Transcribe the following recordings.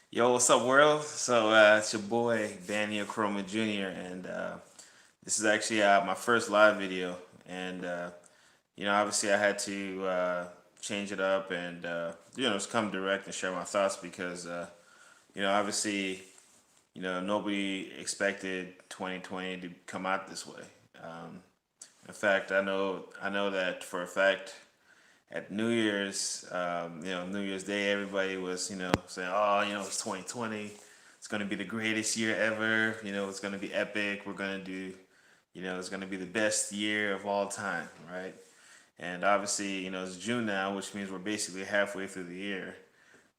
Yo, what's up, world? So, it's your boy Daniel Chroma Jr. and this is actually my first live video. And obviously, I had to change it up and just come direct and share my thoughts because obviously, nobody expected 2020 to come out this way. Um, in fact, I know that for a fact at New Year's, New Year's Day, everybody was, saying, oh, it's 2020. It's going to be the greatest year ever. It's going to be epic. We're going to do, it's going to be the best year of all time, right? And obviously, it's June now, which means we're basically halfway through the year.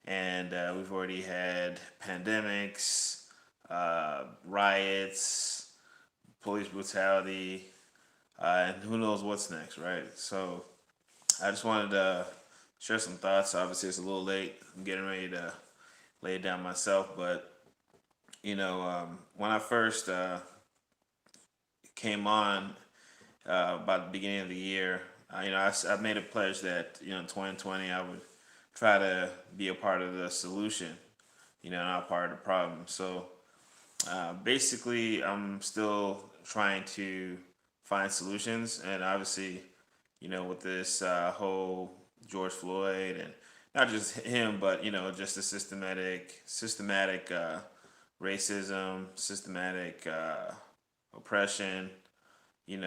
And we've already had pandemics, riots, police brutality, and who knows what's next, right? So, I just wanted to share some thoughts. Obviously, it's a little late. I'm getting ready to lay it down myself, but when I first came on about the beginning of the year, I made a pledge that in 2020 I would try to be a part of the solution, not part of the problem. So basically, I'm still trying to find solutions, and obviously, with this whole George Floyd and not just him, but just the systematic racism, systematic oppression. You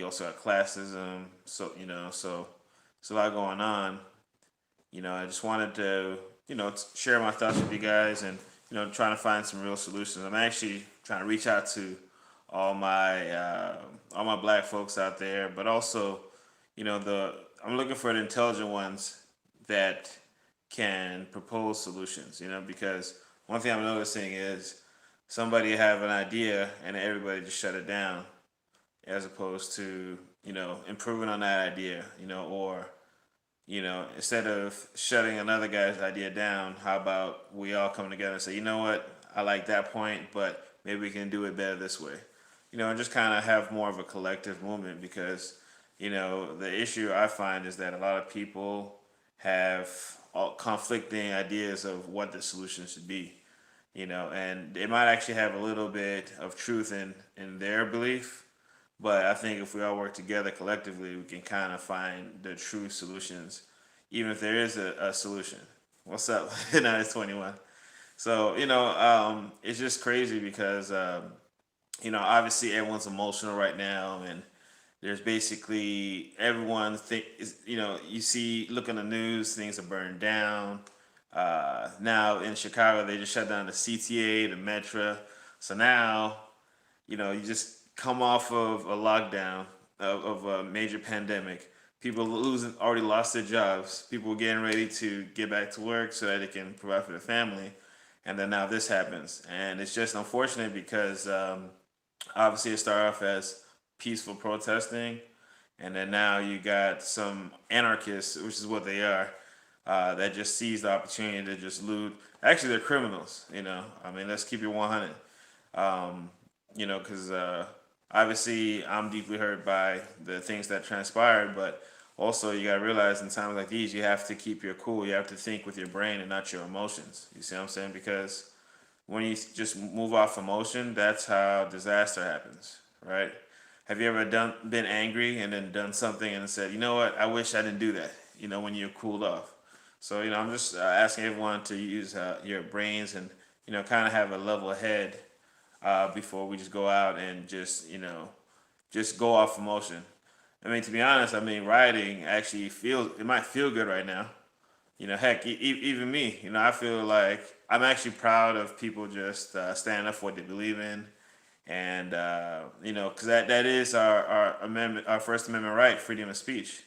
also have classism. So it's a lot going on. I just wanted to share my thoughts with you guys and trying to find some real solutions. I'm actually trying to reach out to all my all my black folks out there, but also the I'm looking for the intelligent ones that can propose solutions. Because one thing I'm noticing is somebody have an idea and everybody just shut it down, as opposed to improving on that idea. Or instead of shutting another guy's idea down, how about we all come together and say, you know what, I like that point, but maybe we can do it better this way. And just kind of have more of a collective movement because, the issue I find is that a lot of people have all conflicting ideas of what the solution should be, and they might actually have a little bit of truth in their belief, but I think if we all work together collectively, we can kind of find the true solutions, even if there is a solution. What's up? Now it's 21. So, it's just crazy because, obviously everyone's emotional right now, and there's basically everyone think is you see look on the news, things are burned down. Now in Chicago they just shut down the CTA, the Metro. So now you just come off of a lockdown of a major pandemic. People losing already lost their jobs. People getting ready to get back to work so that they can provide for their family, and then now this happens, and it's just unfortunate because obviously it started off as peaceful protesting, and then now you got some anarchists, which is what they are, that just seize the opportunity to just loot. Actually, they're criminals. I mean, let's keep it 100. Um, because obviously I'm deeply hurt by the things that transpired, but also you gotta realize in times like these you have to keep your cool. You have to think with your brain and not your emotions. You see what I'm saying? Because when you just move off emotion, that's how disaster happens, right? Have you ever been angry and then done something and said, you know what, I wish I didn't do that, when you're cooled off? So, I'm just asking everyone to use your brains and, kind of have a level head before we just go out and just go off emotion. I mean, to be honest, I mean, rioting actually it might feel good right now. Heck, even me, I feel like I'm actually proud of people just standing up for what they believe in, and because that is our amendment, our First Amendment right, freedom of speech.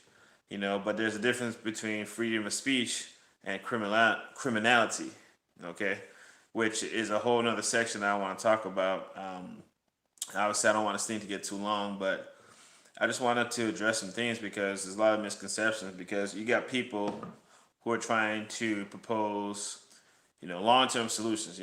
But there's a difference between freedom of speech and criminality. Okay, which is a whole nother section I want to talk about. Obviously, I don't want this thing to get too long, but I just wanted to address some things because there's a lot of misconceptions. Because you got people who are trying to propose, long-term solutions.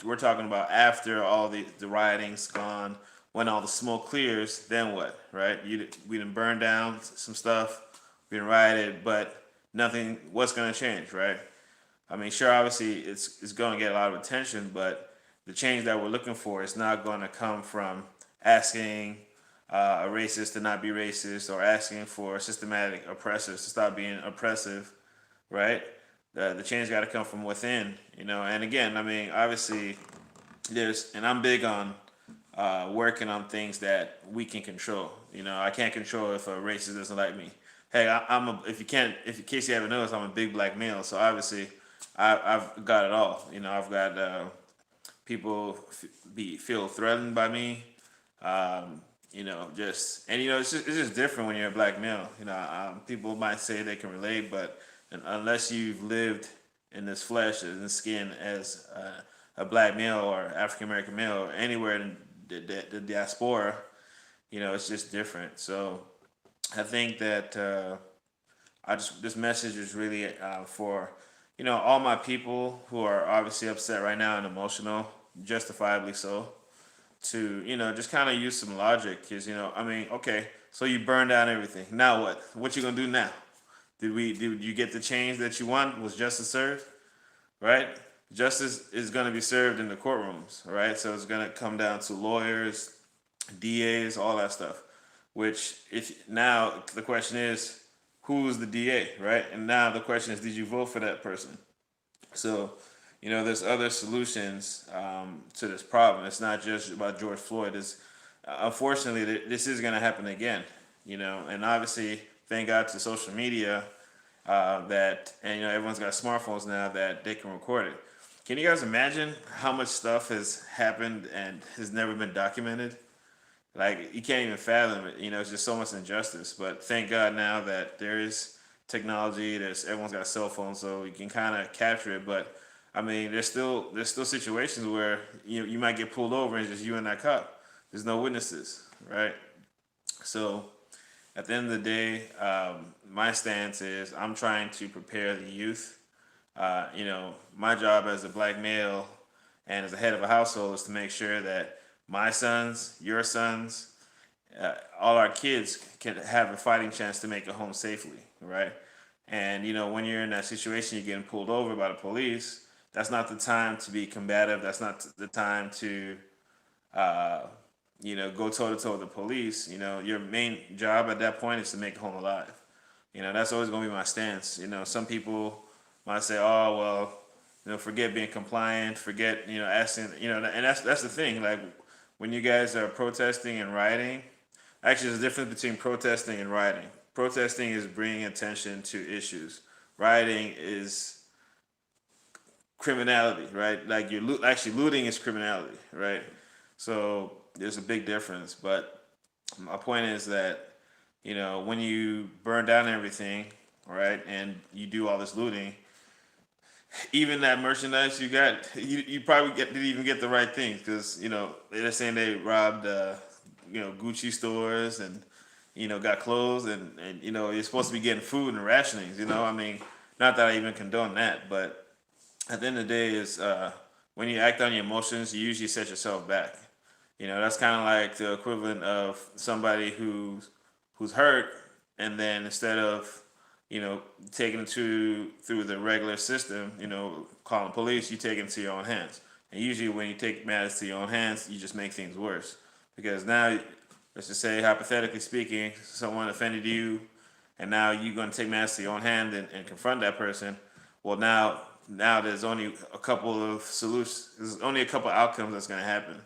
We're talking about after all the rioting's gone, when all the smoke clears, then what, right? We done burned down some stuff, we done rioted, but nothing. What's gonna change, right? I mean, sure, obviously it's going to get a lot of attention, but the change that we're looking for is not going to come from asking a racist to not be racist or asking for systematic oppressors to stop being oppressive, right? The change got to come from within, you know. And again, I mean, obviously, and I'm big on working on things that we can control. You know, I can't control if a racist doesn't like me. Hey, if you can't, if in case you haven't noticed, I'm a big black male, so obviously, I've got it all. You know, I've got people feel threatened by me. You know, it's just different when you're a black male. You know, people might say they can relate, but unless you've lived in this flesh and this skin as a black male or African American male or anywhere in the diaspora, you know, it's just different. So I think that this message is really for all my people who are obviously upset right now and emotional, justifiably so, to just kind of use some logic because I mean, okay, so you burned down everything. Now what you gonna do now? Did you get the change that you want? Was justice served? Right? Justice is going to be served in the courtrooms, right? So it's going to come down to lawyers, DAs, all that stuff. Which, if now the question is, who's the DA, right? And now the question is, did you vote for that person? So, there's other solutions to this problem. It's not just about George Floyd. Unfortunately, this is going to happen again. And obviously, thank God to social media and everyone's got smartphones now that they can record it. Can you guys imagine how much stuff has happened and has never been documented? Like, you can't even fathom it. It's just so much injustice. But thank God now that there is technology. Everyone's got a cell phone, so you can kind of capture it. But I mean, there's still situations where you might get pulled over and it's just you and that cop. There's no witnesses, right? So at the end of the day, my stance is I'm trying to prepare the youth. My job as a black male and as a head of a household is to make sure that my sons, your sons, all our kids can have a fighting chance to make it home safely, right? And when you're in that situation, you're getting pulled over by the police. That's not the time to be combative. That's not the time to uh, go toe to toe with the police. Your main job at that point is to make it home alive. That's always going to be my stance. Some people might say, "Oh, well, forget being compliant, forget, asking, and that's the thing. Like when you guys are protesting and rioting, actually, there's a difference between protesting and rioting. Protesting is bringing attention to issues. Rioting is criminality, right? Like actually looting is criminality, right? So there's a big difference. But my point is that when you burn down everything, right, and you do all this looting, even that merchandise you got, you probably didn't even get the right things because they're saying they robbed Gucci stores and got clothes and you're supposed to be getting food and rationings. I mean, not that I even condone that, but at the end of the day is when you act on your emotions, you usually set yourself back. That's kind of like the equivalent of somebody who's hurt, and then instead of taking it through the regular system, calling police, you take it into your own hands. And usually, when you take matters to your own hands, you just make things worse because now, let's just say, hypothetically speaking, someone offended you, and now you're going to take matters to your own hand and confront that person. Well, now there's only a couple of solutions. There's only a couple of outcomes that's going to happen,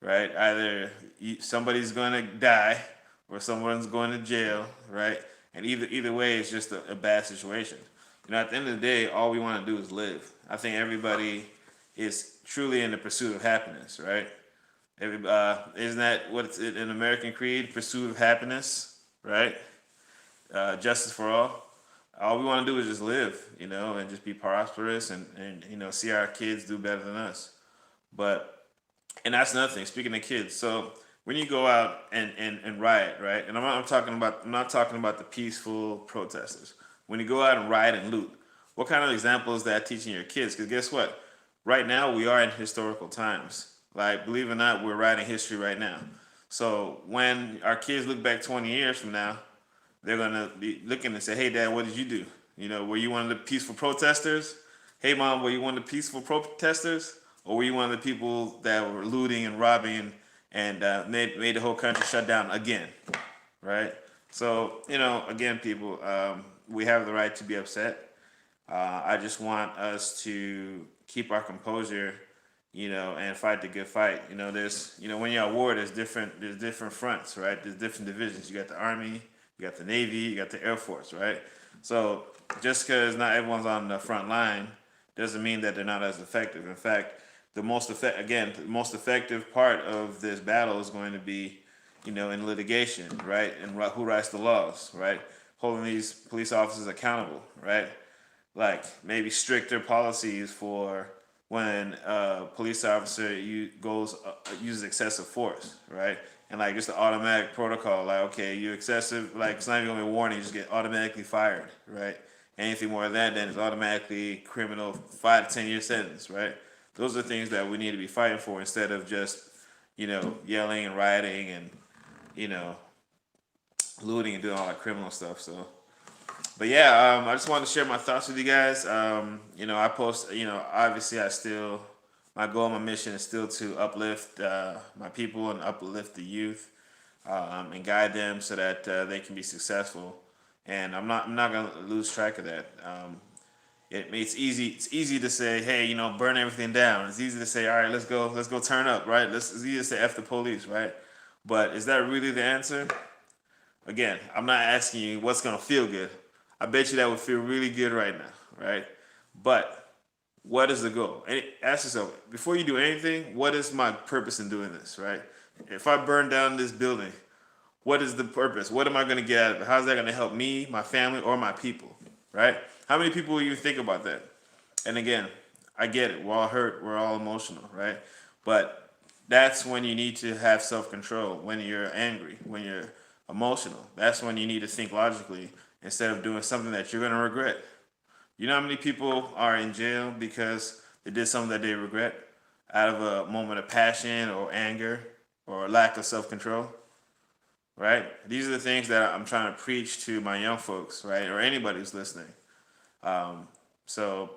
right? Either somebody's going to die or someone's going to jail, right? And either way, it's just a bad situation. At the end of the day, all we want to do is live. I think everybody is truly in the pursuit of happiness, right? Isn't that what it's in American Creed? Pursuit of happiness, right? Justice for all. All we want to do is just live, and just be prosperous and see our kids do better than us. But and that's another thing. Speaking of kids, so when you go out and riot, right? And I'm not talking about the peaceful protesters. When you go out and riot and loot, what kind of example is that teaching your kids? Because guess what? Right now we are in historical times. Like, believe it or not, we're writing history right now. So when our kids look back 20 years from now, they're gonna be looking and say, "Hey, Dad, what did you do? Were you one of the peaceful protesters? Hey, mom, were you one of the peaceful protesters, or were you one of the people that were looting and robbing and made the whole country shut down again? Right? So, again, people, we have the right to be upset. I just want us to keep our composure, and fight the good fight. When you're at war, there's different fronts, right? There's different divisions. You got the army, you got the navy, you got the air force, right? So just because not everyone's on the front line doesn't mean that they're not as effective. In fact, the most effective part of this battle is going to be, in litigation, right? And who writes the laws, right? Holding these police officers accountable, right? Like maybe stricter policies for when a police officer uses excessive force, right? And like just the automatic protocol, like okay, you excessive, like it's not even gonna be a warning, you just get automatically fired, right? Anything more than that, then it's automatically criminal 5 to 10 year sentence, right? Those are things that we need to be fighting for instead of just yelling and rioting and you know looting and doing all that criminal stuff. So but yeah, I just wanted to share my thoughts with you guys. I post. Obviously, my goal, my mission is still to uplift my people and uplift the youth, and guide them so that they can be successful. And I'm not gonna lose track of that. It's easy. It's easy to say, hey, burn everything down. It's easy to say, all right, let's go turn up, right? It's easy to say f the police, right? But is that really the answer? Again, I'm not asking you what's gonna feel good. I bet you that would feel really good right now, right? But what is the goal? And ask yourself before you do anything, what is my purpose in doing this, right? If I burn down this building, what is the purpose? What am I going to get out of it? How's that going to help me, my family, or my people, right? How many people will you think about that? And again, I get it. We're all hurt. We're all emotional, right? But that's when you need to have self control. When you're angry, when you're emotional, that's when you need to think logically instead of doing something that you're going to regret. You know how many people are in jail because they did something that they regret out of a moment of passion or anger or lack of self control, right? These are the things that I'm trying to preach to my young folks, right? Or anybody who's listening. So,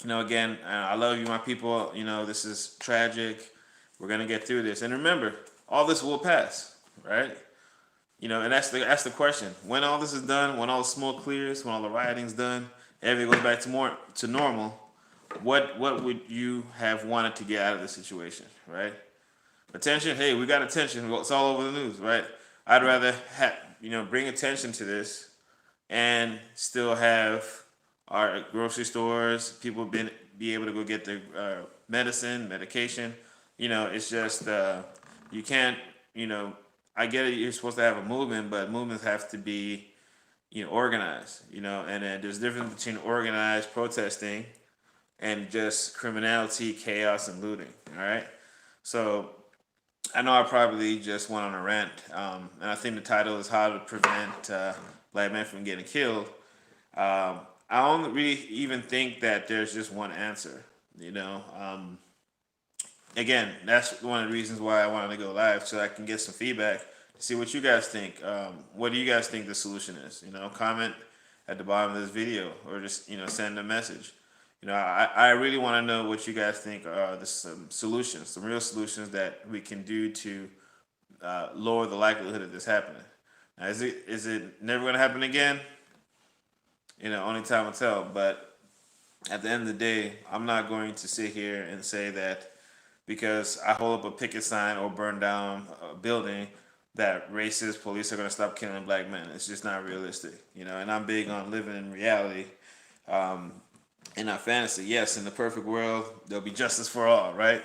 again, I love you, my people. This is tragic. We're going to get through this. And remember, all this will pass, right? And that's the question. When all this is done, when all the smoke clears, when all the rioting's done, everything goes back to normal. What would you have wanted to get out of the situation, right? Attention. Hey, we got attention. It's all over the news, right? I'd rather bring attention to this and still have our grocery stores, people be able to go get their medication. It's just you can't. I get it. You're supposed to have a movement, but movements have to be organized. And then there's a difference between organized protesting and just criminality, chaos, and looting. All right. So I know I probably just went on a rant, and I think the title is "How to Prevent Black Men from Getting Killed." I don't really even think that there's just one answer. Again, that's one of the reasons why I wanted to go live so I can get some feedback, see what you guys think. What do you guys think the solution is? Comment at the bottom of this video or just send a message. I really want to know what you guys think are the solutions, some real solutions that we can do to lower the likelihood of this happening. Now, is it never going to happen again? Only time will tell. But at the end of the day, I'm not going to sit here and say that because I hold up a picket sign or burn down a building that racist police are going to stop killing black men. It's just not realistic, And I'm big on living in reality, and not fantasy. Yes, in the perfect world, there'll be justice for all, right?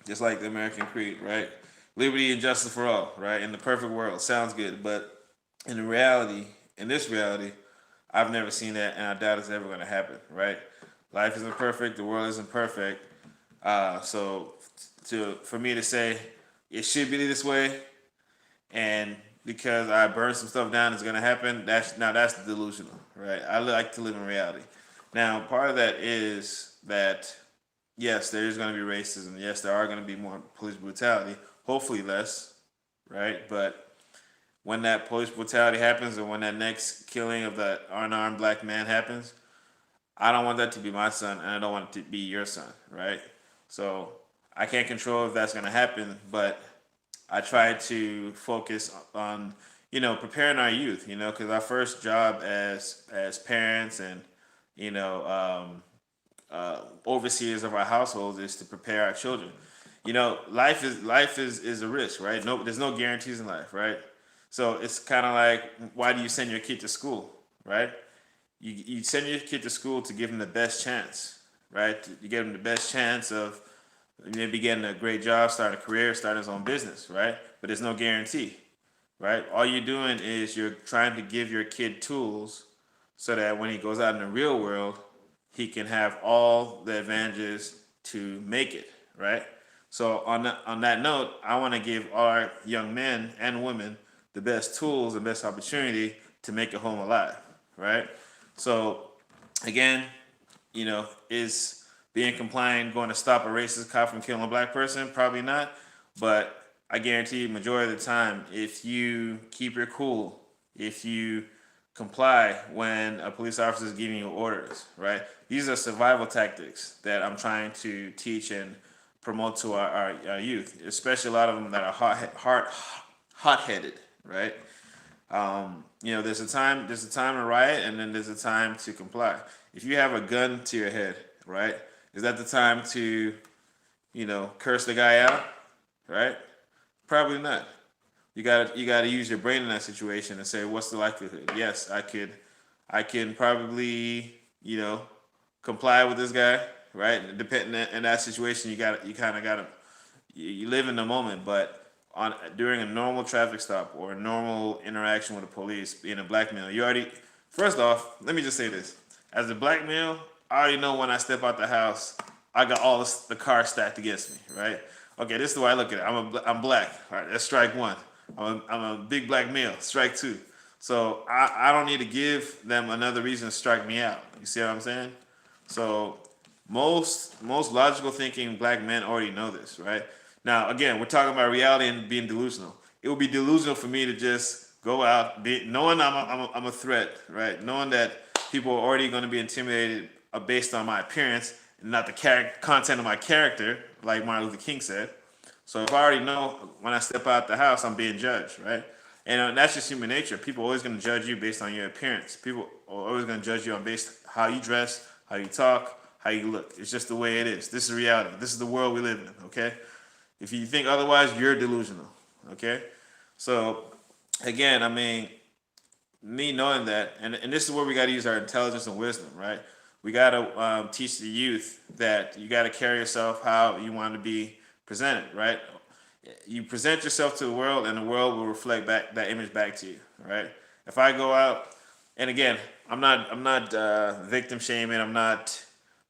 Just like the American creed, right? Liberty and justice for all, right? In the perfect world, sounds good, but in this reality, I've never seen that, and I doubt it's ever going to happen, right? Life isn't perfect. The world isn't perfect. For me to say it should be this way, and because I burned some stuff down, it's gonna happen. That's delusional, right? I like to live in reality. Now, part of that is that yes, there is gonna be racism. Yes, there are gonna be more police brutality. Hopefully less, right? But when that police brutality happens, or when that next killing of that unarmed black man happens, I don't want that to be my son, and I don't want it to be your son, right? So I can't control if that's going to happen, but I try to focus on, preparing our youth, because our first job as parents and, you know, overseers of our households is to prepare our children. Life is a risk, right? No, there's no guarantees in life, right? So it's kind of like, why do you send your kid to school, right? You send your kid to school to give him the best chance, right? You give him the best chance of maybe getting a great job, starting a career, starting his own business, right? But there's no guarantee, right? All you're doing is you're trying to give your kid tools so that when he goes out in the real world, he can have all the advantages to make it, right? So on that note, I want to give our young men and women the best tools, the best opportunity to make it home alive, right? So again, is being compliant going to stop a racist cop from killing a black person? Probably not. But I guarantee you, majority of the time, if you keep your cool, if you comply when a police officer is giving you orders, right? These are survival tactics that I'm trying to teach and promote to our youth, especially a lot of them that are hot-headed, right? There's a time to riot, and then there's a time to comply. If you have a gun to your head, right, is that the time to, curse the guy out, right? Probably not. You gotta use your brain in that situation and say, what's the likelihood? Yes, I can probably, comply with this guy, right? Depending in that situation, you kind of gotta you live in the moment, but during a normal traffic stop or a normal interaction with the police, being a black male, you already first off, let me just say this: as a black male, I already know when I step out the house, I got all the cars stacked against me, right? Okay, this is the way I look at it. I'm black. All right, that's strike one. I'm a big black male. Strike two. So I don't need to give them another reason to strike me out. You see what I'm saying? So most logical thinking black men already know this, right? Now again, we're talking about reality and being delusional. It would be delusional for me to just go out, knowing I'm a threat, right? Knowing that people are already going to be intimidated based on my appearance and not the content of my character, like Martin Luther King said. So if I already know when I step out the house, I'm being judged, right? And that's just human nature. People are always going to judge you based on your appearance. People are always going to judge you on based how you dress, how you talk, how you look. It's just the way it is. This is reality. This is the world we live in. Okay. If you think otherwise, you're delusional. Okay. So again, I mean, me knowing that, and this is where we got to use our intelligence and wisdom, right? We got to teach the youth that you got to carry yourself how you want to be presented, right? You present yourself to the world, and the world will reflect back that image back to you, right? If I go out, and again, I'm not victim shaming. I'm not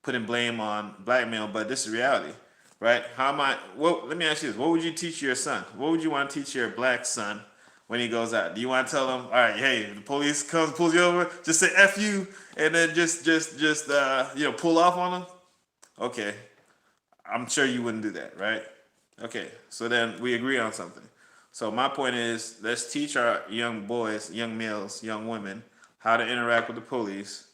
putting blame on black male, but this is reality, right? How am I? Well, let me ask you this: what would you teach your son? What would you want to teach your black son when he goes out? Do you want to tell him, all right, hey, if the police comes pulls you over, just say "f you" and then just pull off on them? Okay, I'm sure you wouldn't do that, right? Okay, so then we agree on something. So my point is, let's teach our young boys, young males, young women how to interact with the police,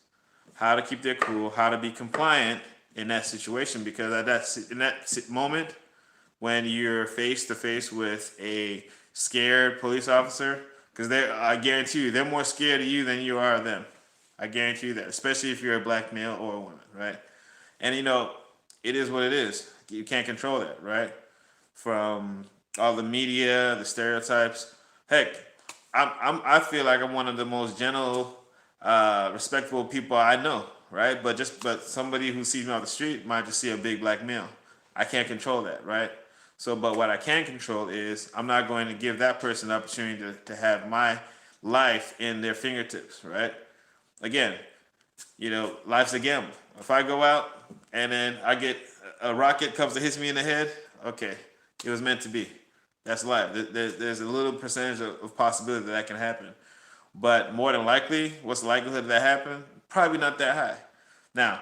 how to keep their cool, how to be compliant in that situation. Because in that moment, when you're face to face with a scared police officer, because I guarantee you, they're more scared of you than you are of them. I guarantee you that, especially if you're a black male or a woman, right? And it is what it is. You can't control that, right? From all the media, the stereotypes. Heck, I feel like I'm one of the most gentle, respectful people I know, right? But somebody who sees me on the street might just see a big black male. I can't control that, right? So, but what I can control is I'm not going to give that person the opportunity to have my life in their fingertips, right? Again, life's a gamble. If I go out and then I get a rocket comes to hit me in the head, okay, it was meant to be. That's life. There's a little percentage of possibility that can happen. But more than likely, what's the likelihood of that happen? Probably not that high. Now,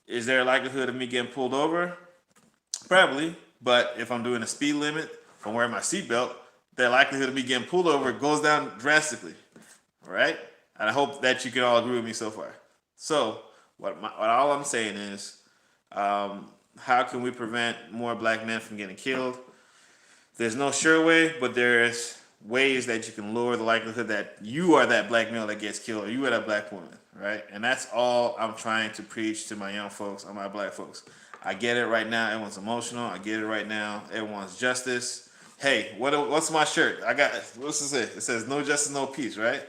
is there a likelihood of me getting pulled over? Probably. But if I'm doing a speed limit, if I'm wearing my seatbelt, the likelihood of me getting pulled over goes down drastically. All right? And I hope that you can all agree with me so far. So, What all I'm saying is, how can we prevent more black men from getting killed? There's no sure way, but there's ways that you can lower the likelihood that you are that black male that gets killed, or you are that black woman, right? And that's all I'm trying to preach to my young folks, or my black folks. I get it right now. Everyone's emotional. I get it right now. Everyone's justice. Hey, what's my shirt? I got, what's it say? It says no justice, no peace, right?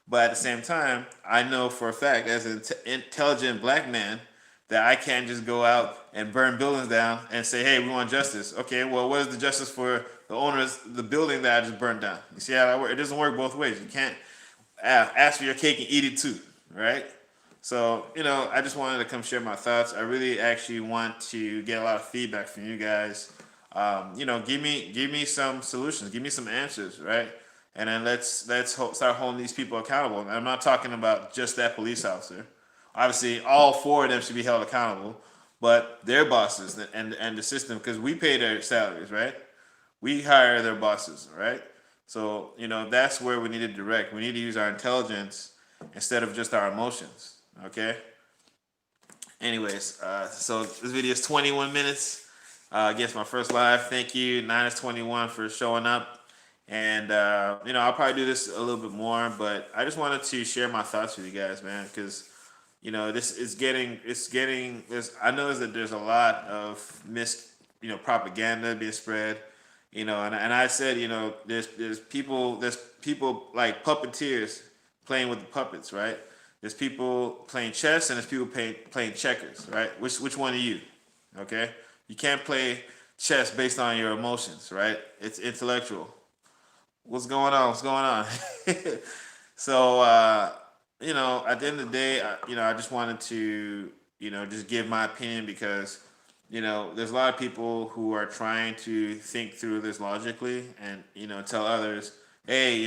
But at the same time, I know for a fact, as an intelligent black man, that I can't just go out and burn buildings down and say, "Hey, we want justice." Okay, well, what is the justice for the owners, the building that I just burned down? You see how that works? It doesn't work both ways. You can't ask for your cake and eat it too, right? So, I just wanted to come share my thoughts. I really actually want to get a lot of feedback from you guys. Give me some solutions, give me some answers, right? And then start holding these people accountable. And I'm not talking about just that police officer. Obviously, all four of them should be held accountable, but their bosses and the system, because we pay their salaries, right? We hire their bosses, right? So, that's where we need to direct. We need to use our intelligence instead of just our emotions, okay? Anyways, so this video is 21 minutes. I guess my first live. Thank you, Niners21, for showing up. And, I'll probably do this a little bit more, but I just wanted to share my thoughts with you guys, man, because, this is I know that there's a lot of propaganda being spread, and I said, there's people like puppeteers playing with the puppets, right? There's people playing chess and there's people playing checkers, right? Which one are you? Okay, you can't play chess based on your emotions, right? It's intellectual. What's going on? What's going on? So, at the end of the day, I just wanted to, just give my opinion because, there's a lot of people who are trying to think through this logically and, tell others, hey,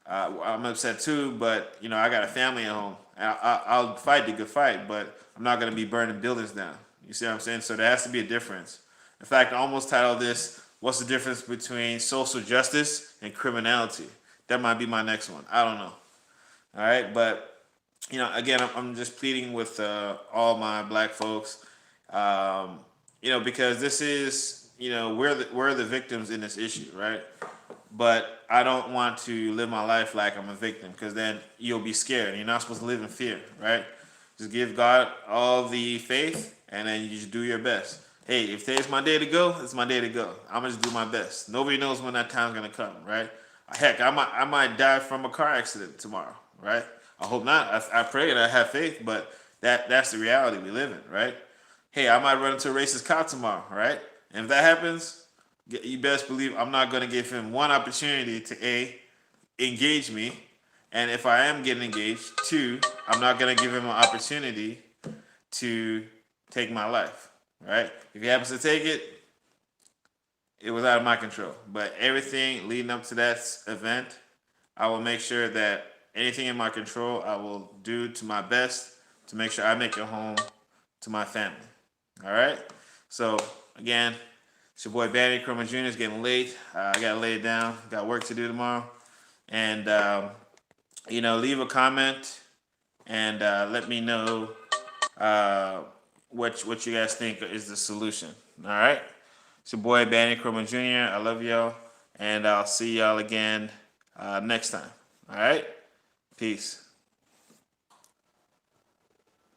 I'm upset too, but, I got a family at home. I'll fight the good fight, but I'm not going to be burning buildings down. You see what I'm saying? So there has to be a difference. In fact, I almost titled this, "What's the difference between social justice and criminality?" That might be my next one. I don't know. All right, but again, I'm just pleading with all my black folks, because this is, we're the victims in this issue, right? But I don't want to live my life like I'm a victim, because then you'll be scared. You're not supposed to live in fear, right? Just give God all the faith, and then you just do your best. Hey, if today's my day to go, it's my day to go. I'm gonna just do my best. Nobody knows when that time's gonna come, right? Heck, I might die from a car accident tomorrow, right? I hope not. I pray and I have faith, but that's the reality we live in, right? Hey, I might run into a racist cop tomorrow, right? And if that happens, you best believe I'm not gonna give him one opportunity to engage me, and if I am getting engaged, two, I'm not gonna give him an opportunity to take my life, right? If he happens to take it, it was out of my control. But everything leading up to that event, I will make sure that anything in my control, I will do to my best to make sure I make it home to my family. All right. So again, it's your boy Banny Chroma Jr. It's getting late. I gotta lay it down. Got work to do tomorrow, and leave a comment and let me know what you guys think is the solution. All right. It's your boy Banny Chroma Jr. I love y'all, and I'll see y'all again next time. All right. Peace.